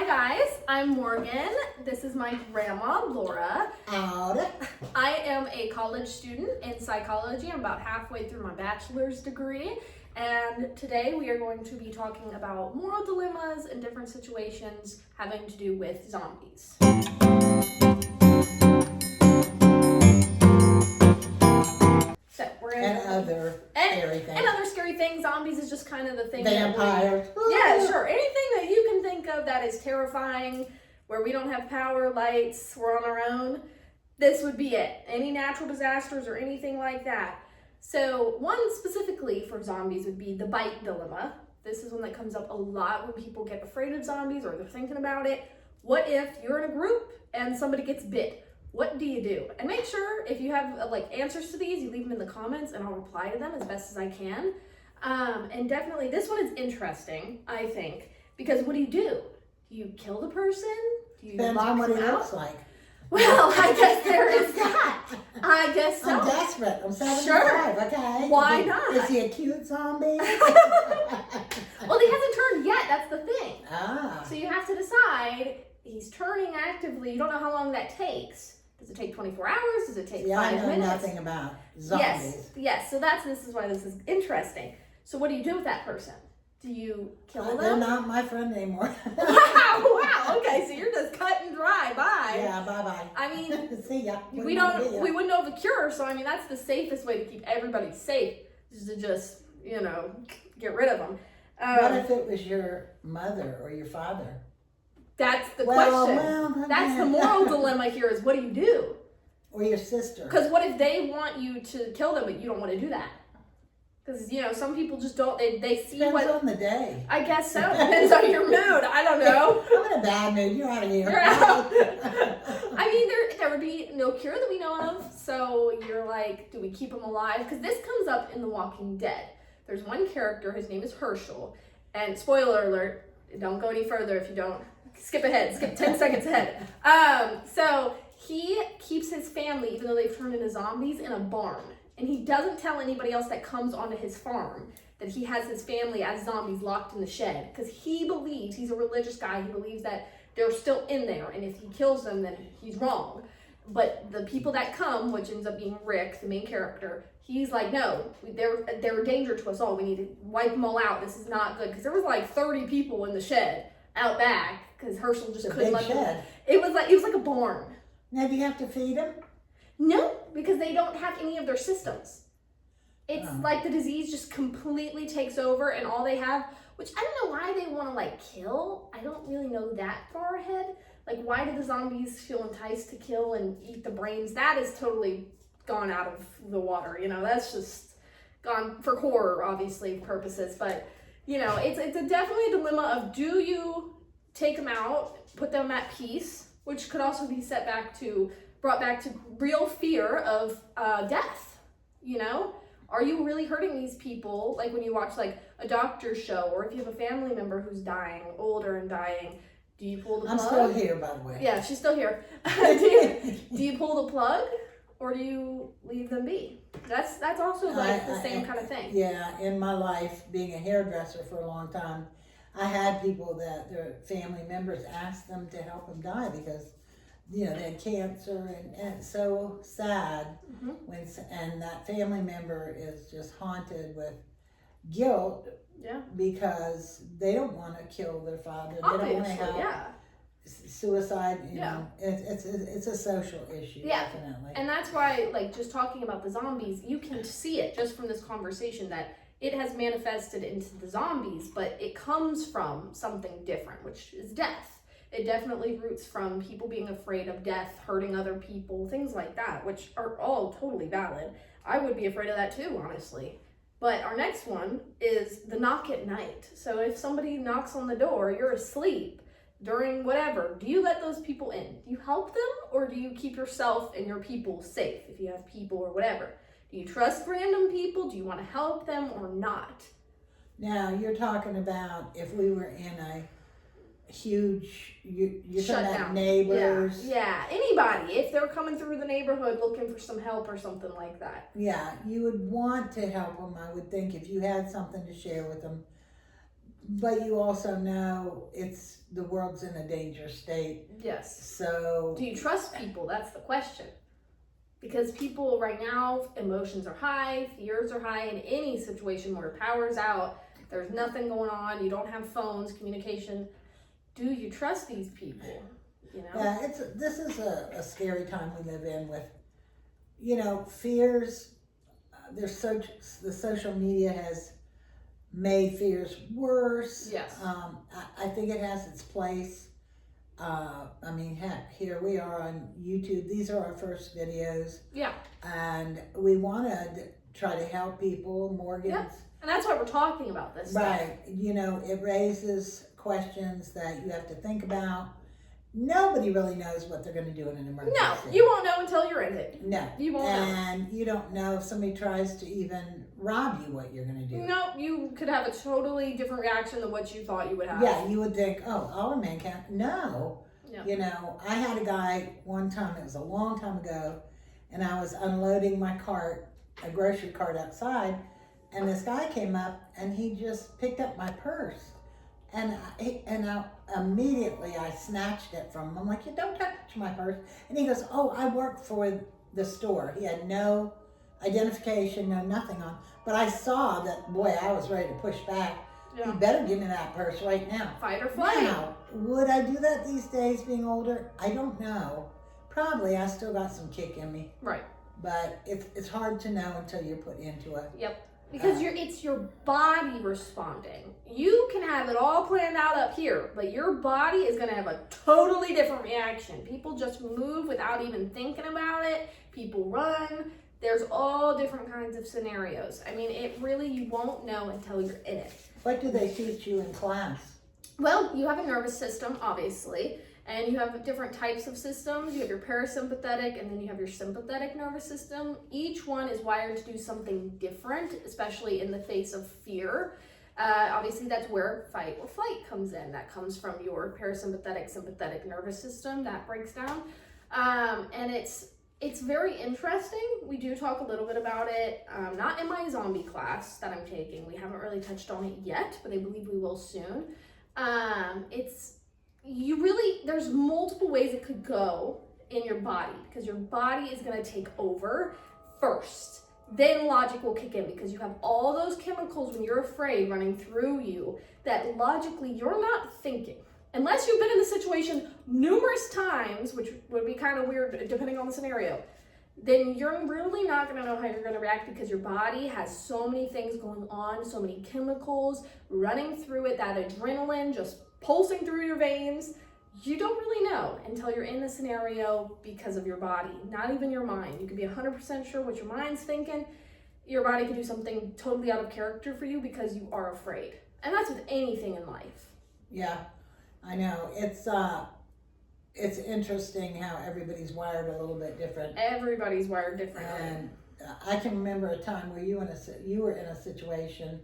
Hi guys, I'm Morgan. This is my grandma, Laura. Howdy. I am a college student in psychology. I'm about halfway through my bachelor's degree. And today we are going to be talking about moral dilemmas and different situations having to do with zombies. So we're going And other scary things. And other scary things. Zombies is just kind of the thing. Vampires. Yeah, sure. Anything that you can think of that is terrifying, where we don't have power, lights, we're on our own, this would be it. Any natural disasters or anything like that. So one specifically for zombies would be the bite dilemma. This is one that comes up a lot when people get afraid of zombies or they're thinking about it. What if you're in a group and somebody gets bit? What do you do? And make sure if you have answers to these, you leave them in the comments and I'll reply to them as best as I can. And definitely this one is interesting, I think, because what do? Do you kill the person? Do you Depends lock on what them he out? looks like. Well, I guess there is that. I guess so. I'm desperate. I'm 75, Sure. okay? Why not? Is he a cute zombie? Well, he hasn't turned yet. That's the thing. Ah. So you have to decide. He's turning actively. You don't know how long that takes. Does it take 24 hours? Does it take See, 5 I know minutes? nothing about zombies. Yes. So this is why this is interesting. So what do you do with that person? Do you kill them? They're not my friend anymore. Wow. Okay, so you're just cut and dry. Bye. Yeah, bye-bye. I mean, see ya. we wouldn't know of a cure, so I mean that's the safest way to keep everybody safe, is to just get rid of them. What if it was your mother or your father? That's the question. Well, That's the moral dilemma here: is what do you do? Or your sister. Because what if they want you to kill them, but you don't want to do that? Because some people just don't. They see Depends what. on the day. I guess so. Depends on your mood. I don't know. I'm in a bad mood. You're out of here. You're out. I mean, there would be no cure that we know of. So you're like, do we keep him alive? Because this comes up in The Walking Dead. There's one character. His name is Herschel. And spoiler alert, don't go any further if you don't. Skip ahead. Skip 10 seconds ahead. So he keeps his family, even though they've turned into zombies, in a barn. And he doesn't tell anybody else that comes onto his farm that he has his family as zombies locked in the shed. Because he believes, he's a religious guy, he believes that they're still in there. And if he kills them, then he's wrong. But the people that come, which ends up being Rick, the main character, he's like, no, they're a danger to us all. We need to wipe them all out. This is not good. Because there was like 30 people in the shed out back. Because Herschel just couldn't let them. It was like a barn. Now, do you have to feed them? No, because they don't have any of their systems. It's like the disease just completely takes over and all they have, which I don't know why they want to kill. I don't really know that far ahead. Like, why do the zombies feel enticed to kill and eat the brains? That is totally gone out of the water. That's just gone for horror, obviously, purposes. But, it's definitely a dilemma of, do you take them out, put them at peace, which could also be brought back to real fear of death. Are you really hurting these people? Like when you watch a doctor's show, or if you have a family member who's dying, older and dying, do you pull the plug? I'm still here, by the way. Yeah, she's still here. do you pull the plug, or do you leave them be? That's also the same kind of thing. Yeah, in my life, being a hairdresser for a long time, I had people that their family members asked them to help them die because they had cancer, and it's so sad and that family member is just haunted with guilt because they don't want to kill their father. Obviously, they don't want to have suicide. It's a social issue, definitely. And that's why, just talking about the zombies, you can see it just from this conversation that it has manifested into the zombies, but it comes from something different, which is death. It definitely roots from people being afraid of death, hurting other people, things like that, which are all totally valid. I would be afraid of that too, honestly. But our next one is the knock at night. So if somebody knocks on the door, you're asleep during whatever, do you let those people in? Do you help them, or do you keep yourself and your people safe if you have people or whatever? Do you trust random people? Do you want to help them or not? Now, you're talking about if we were in a huge, you're talking about neighbors. Yeah, anybody. If they're coming through the neighborhood looking for some help or something like that. Yeah, you would want to help them, I would think, if you had something to share with them. but you also know the world's in a dangerous state. Yes. So Do you trust people? That's the question. Because people right now, emotions are high, fears are high in any situation where power's out, there's nothing going on, you don't have phones, communication. Do you trust these people? You know? yeah, this is a scary time we live in with, fears. The social media has made fears worse. Yes. I think it has its place. Heck, here we are on YouTube. These are our first videos. Yeah. And we want to try to help people. Morgan's. Yeah. And that's why we're talking about this stuff. Right. It raises questions that you have to think about. Nobody really knows what they're going to do in an emergency. No, you won't know until you're in it. No. You won't know. And you don't know if somebody tries to even rob you what you're going to do. No, you could have a totally different reaction than what you thought you would have. Yeah, you would think, oh, our man can't. No. Yeah. I had a guy one time, it was a long time ago, and I was unloading my cart, a grocery cart outside, and this guy came up and he just picked up my purse. And immediately I snatched it from him. I'm like, you don't touch my purse. And he goes, oh, I work for the store. He had no identification, no nothing on. But I saw that, boy, I was ready to push back. Yeah. You better give me that purse right now. Fight or flight. Now, would I do that these days being older? I don't know. Probably. I still got some kick in me. Right. But it's hard to know until you're put into it. Yep. Because it's your body responding. You can have it all planned out up here, but your body is going to have a totally different reaction. People just move without even thinking about it. People run. There's all different kinds of scenarios. You won't know until you're in it. What do they teach you in class? Well, you have a nervous system, obviously, and you have different types of systems. You have your parasympathetic, and then you have your sympathetic nervous system. Each one is wired to do something different, especially in the face of fear. Obviously, that's where fight or flight comes in. That comes from your parasympathetic, sympathetic nervous system. That breaks down. And it's very interesting. We do talk a little bit about it, not in my zombie class that I'm taking. We haven't really touched on it yet, but I believe we will soon. There's multiple ways it could go in your body, because your body is going to take over first. Then logic will kick in, because you have all those chemicals when you're afraid running through you that logically you're not thinking. Unless you've been in the situation numerous times, which would be kind of weird depending on the scenario, then you're really not going to know how you're going to react, because your body has so many things going on, so many chemicals running through it, that adrenaline just pulsing through your veins. You don't really know until you're in the scenario because of your body, not even your mind. You could be 100% sure what your mind's thinking. Your body could do something totally out of character for you because you are afraid. And that's with anything in life. Yeah, I know. It's interesting how everybody's wired a little bit different. Everybody's wired differently. And I can remember a time where you were in a situation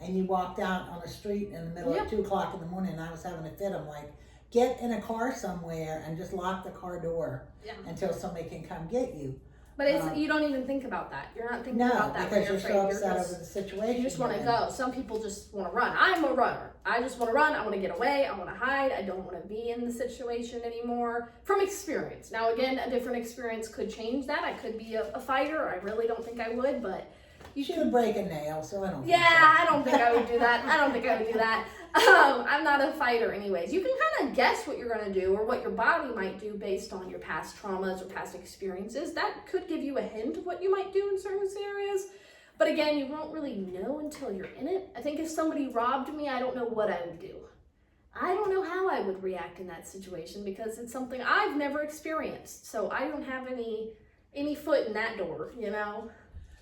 and you walked out on a street in the middle Yep. at 2 o'clock in the morning, and I was having a fit. I'm like, get in a car somewhere and just lock the car door until somebody can come get you. But you don't even think about that. You're not thinking about that. Because you're so afraid. upset over the situation. You just want to go. Some people just want to run. I'm a runner. I just want to run. I want to get away. I want to hide. I don't want to be in the situation anymore. From experience. Now, again, a different experience could change that. I could be a fighter. I really don't think I would, but You should break a nail, so I don't think so. I don't think I would do that. I'm not a fighter anyways. You can kind of guess what you're going to do or what your body might do based on your past traumas or past experiences. That could give you a hint of what you might do in certain scenarios. But again, you won't really know until you're in it. I think if somebody robbed me, I don't know what I would do. I don't know how I would react in that situation, because it's something I've never experienced. So I don't have any foot in that door, you know?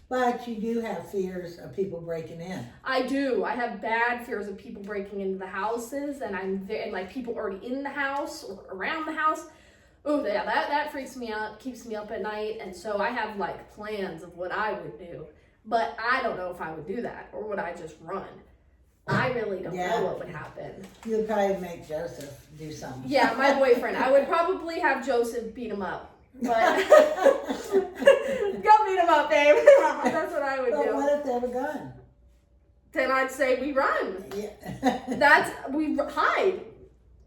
But you do have fears of people breaking in. I do. I have bad fears of people breaking into the houses, and like people already in the house or around the house. Oh, yeah, that freaks me out, keeps me up at night. And so I have like plans of what I would do, but I don't know if I would do that, or would I just run? I really don't know what would happen. You'd probably make Joseph do something. Yeah, my boyfriend. I would probably have Joseph beat him up. But go beat him up, babe. That's what I would do. But what if they have a gun? then I'd say we run. Yeah. We hide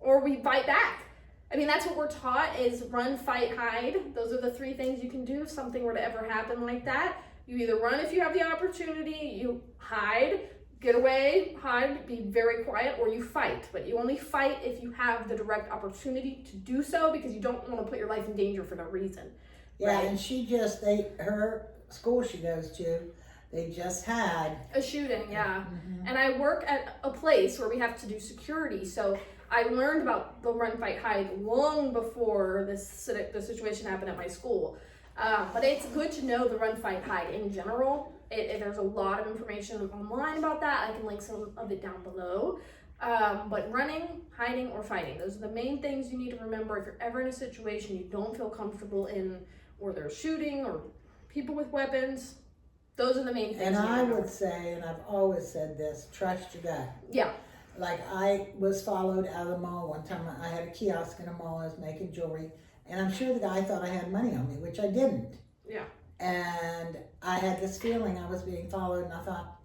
or we fight back. I mean, that's what we're taught is run, fight, hide. Those are the three things you can do if something were to ever happen like that. You either run if you have the opportunity, you hide, get away, hide, be very quiet, or you fight. But you only fight if you have the direct opportunity to do so because you don't want to put your life in danger for no reason. Yeah, Right? and her school she goes to, they just had A shooting, yeah. And I work at a place where we have to do security, so I learned about the run, fight, hide long before the situation happened at my school. But it's good to know the run, fight, hide in general. There's a lot of information online about that. I can link some of it down below. But running, hiding, or fighting, those are the main things you need to remember if you're ever in a situation you don't feel comfortable in, or there's shooting, or people with weapons. Those are the main things. And you need I to know. would say, and I've always said this, trust your gut. Yeah. Like I was followed out of the mall one time. I had a kiosk in a mall. I was making jewelry, and I'm sure the guy thought I had money on me, which I didn't. Yeah. And I had this feeling I was being followed, and I thought,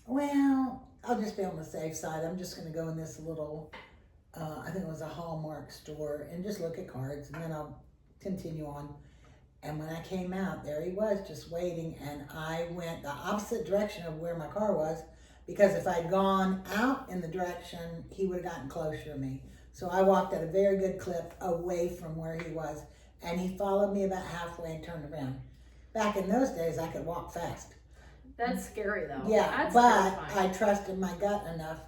well, I'll just be on the safe side. I'm just going to go in this little, I think it was a Hallmark store, and just look at cards, and then I'll continue on. And when I came out, there he was just waiting, and I went the opposite direction of where my car was, because if I'd gone out in the direction, he would have gotten closer to me. So I walked at a very good clip away from where he was, and he followed me about halfway and turned around. Back in those days, I could walk fast. That's scary though. Yeah, That's but terrifying. I trusted my gut enough,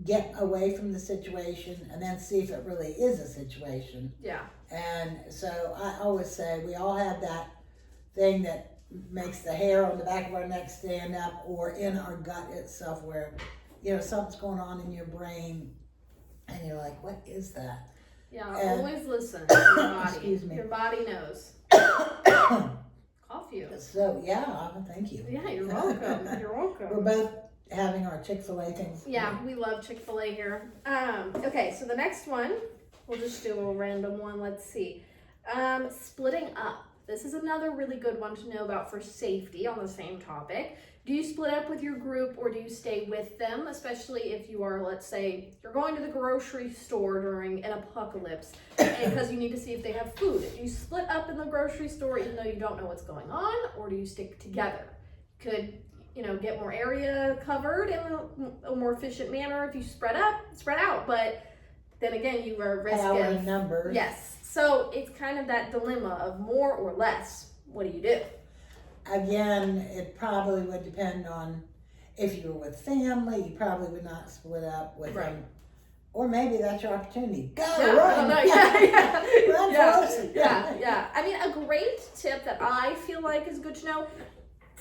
get away from the situation, and then see if it really is a situation. Yeah. And so I always say we all have that thing that makes the hair on the back of our neck stand up, or in our gut itself where, something's going on in your brain and you're like, what is that? Yeah, And- always listen to your body. Excuse me. Your body knows. Cough you. So, yeah, thank you. Yeah, you're welcome. You're We're welcome. both having our Chick-fil-A things. Yeah, we love Chick-fil-A here. Okay, so the next one, we'll just do a random one. Let's see. Splitting up. This is another really good one to know about for safety on the same topic. Do you split up with your group or do you stay with them? Especially if you are, let's say, you're going to the grocery store during an apocalypse because you need to see if they have food. Do you split up in the grocery store even though you don't know what's going on, or do you stick together? Could, get more area covered in a more efficient manner if you spread out. But then again, you are at risk Power of in numbers. Yes. So it's kind of that dilemma of more or less. What do you do? Again, it probably would depend on if you were with family, you probably would not split up with Right. them. Or maybe that's your opportunity. Go, Yeah, run! I don't know. Yeah. Run, Yeah. Forrest. Yeah. I mean, a great tip that I feel like is good to know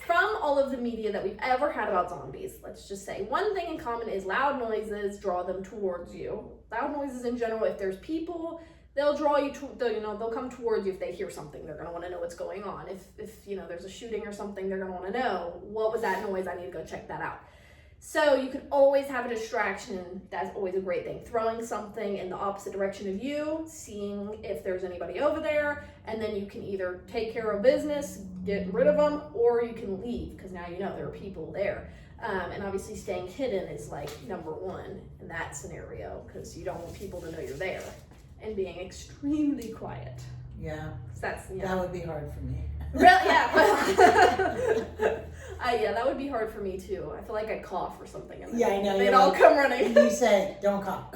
from all of the media that we've ever had about zombies, let's just say, one thing in common is loud noises draw them towards you. Loud noises in general, if there's people, they'll draw you to, they'll come towards you if they hear something. They're going to want to know what's going on. If there's a shooting or something, they're going to want to know, what was that noise? I need to go check that out. So you can always have a distraction. That's always a great thing. Throwing something in the opposite direction of you, seeing if there's anybody over there, and then you can either take care of business, get rid of them, or you can leave because now you know there are people there. And obviously staying hidden is like number one in that scenario because you don't want people to know you're there, and being extremely quiet. Yeah, 'Cause that's, that would be hard for me. Really? Yeah. Yeah, that would be hard for me too. I feel like I'd cough or something. And Yeah, I know, they'd you're all like- come running. And you say, don't cough.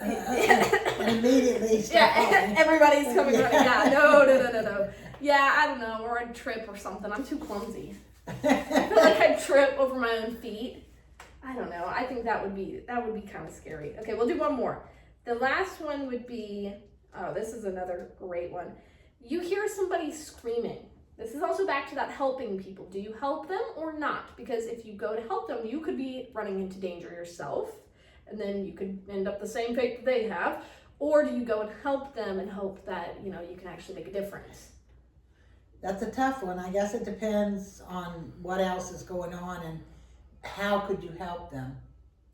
And immediately start Yeah, coughing. everybody's coming Yeah. running. Yeah, no. Yeah, I don't know, or I'd trip or something. I'm too clumsy. I feel like I'd trip over my own feet. I don't know. I think that would be kind of scary. Okay, we'll do one more. The last one would be, this is another great one. You hear somebody screaming. This is also back to that helping people. Do you help them or not? Because if you go to help them, you could be running into danger yourself, and then you could end up the same fate that they have. Or do you go and help them and hope that, you can actually make a difference? That's a tough one. I guess it depends on what else is going on and how could you help them.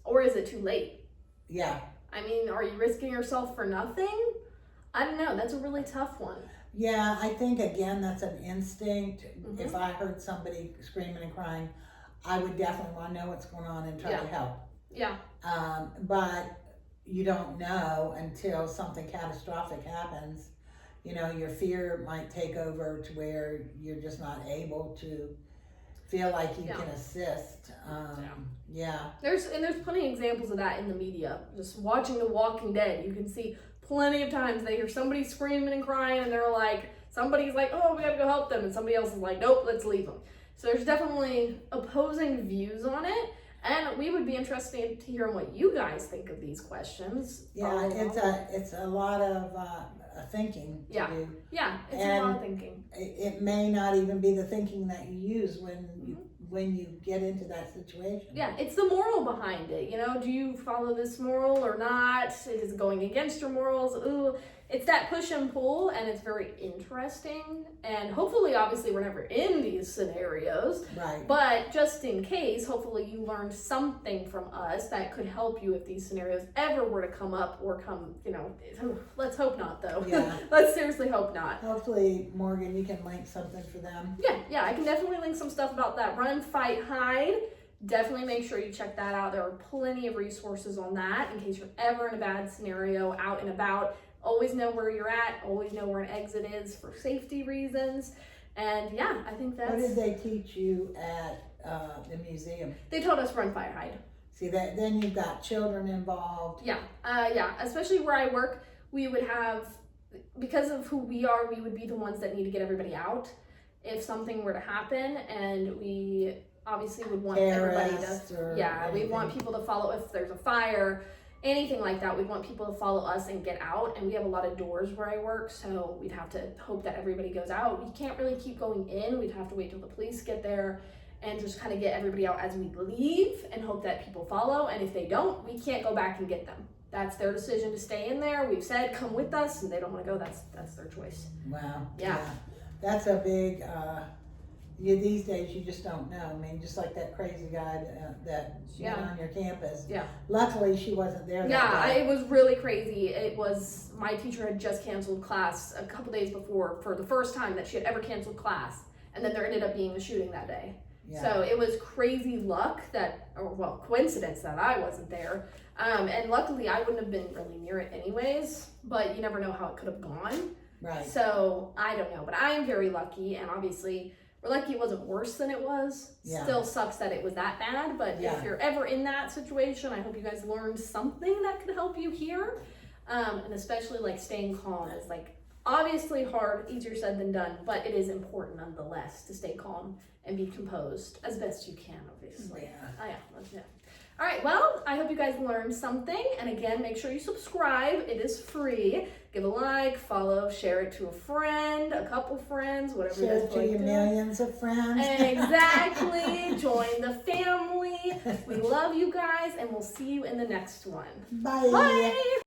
Or is it too late? Yeah. I mean, are you risking yourself for nothing? I don't know. That's a really tough one. Yeah, I think again that's an instinct. Mhm. If I heard somebody screaming and crying, I would definitely want to know what's going on and try to help. Yeah. But you don't know until something catastrophic happens. You know, your fear might take over to where you're just not able to feel like you can assist. There's plenty of examples of that in the media. Just watching The Walking Dead, you can see plenty of times they hear somebody screaming and crying, and they're like, somebody's like, oh, we gotta go help them, and somebody else is like, nope, let's leave them. So there's definitely opposing views on it, and we would be interested to hear what you guys think of these questions. Yeah, it's a lot of thinking to do. Yeah, it's a lot of thinking. It may not even be the thinking that you use when you get into that situation. Yeah, it's the moral behind it. You know, do you follow this moral or not? Is it going against your morals? Ooh, it's that push and pull, and it's very interesting. And hopefully, obviously, we're never in these scenarios. Right. But just in case, hopefully you learned something from us that could help you if these scenarios ever were to come up or come, you know, let's hope not, though. Yeah. Let's seriously hope not. Hopefully, Morgan, you can link something for them. Yeah, I can definitely link some stuff about that. Run, Fight, Hide. Definitely make sure you check that out. There are plenty of resources on that in case you're ever in a bad scenario, out and about. Always know where you're at. Always know where an exit is for safety reasons. And yeah, I think that's... What did they teach you at the museum? They taught us Run, Fight, Hide. See, that then you've got children involved. Yeah, especially where I work, we would have, because of who we are, we would be the ones that need to get everybody out if something were to happen, and we obviously would want everybody to, we'd want people to follow if there's a fire, anything like that. We'd want people to follow us and get out, and we have a lot of doors where I work, so we'd have to hope that everybody goes out. We can't really keep going in. We'd have to wait till the police get there and just kind of get everybody out as we leave and hope that people follow, and if they don't, we can't go back and get them. That's their decision to stay in there. We've said, come with us, and they don't want to go. That's their choice. Wow. Yeah. That's a big, these days you just don't know. I mean, just like that crazy guy that went on your campus. Yeah. Luckily, she wasn't there that day. It was really crazy. It was, my teacher had just canceled class a couple days before for the first time that she had ever canceled class. And then there ended up being a shooting that day. Yeah. So it was crazy luck coincidence that I wasn't there. And luckily I wouldn't have been really near it anyways, but you never know how it could have gone. Right. So I don't know, but I am very lucky, and obviously we're lucky it wasn't worse than it was. Yeah. Still sucks that it was that bad, but if you're ever in that situation, I hope you guys learned something that could help you here. And especially like staying calm is like obviously hard, easier said than done, but it is important nonetheless to stay calm and be composed as best you can, obviously. Yeah. All right, well, I hope you guys learned something. And again, make sure you subscribe. It is free. Give a like, follow, share it to a friend, a couple friends, whatever you guys like. Share it to your millions of friends. Exactly. Join the family. We love you guys, and we'll see you in the next one. Bye. Bye.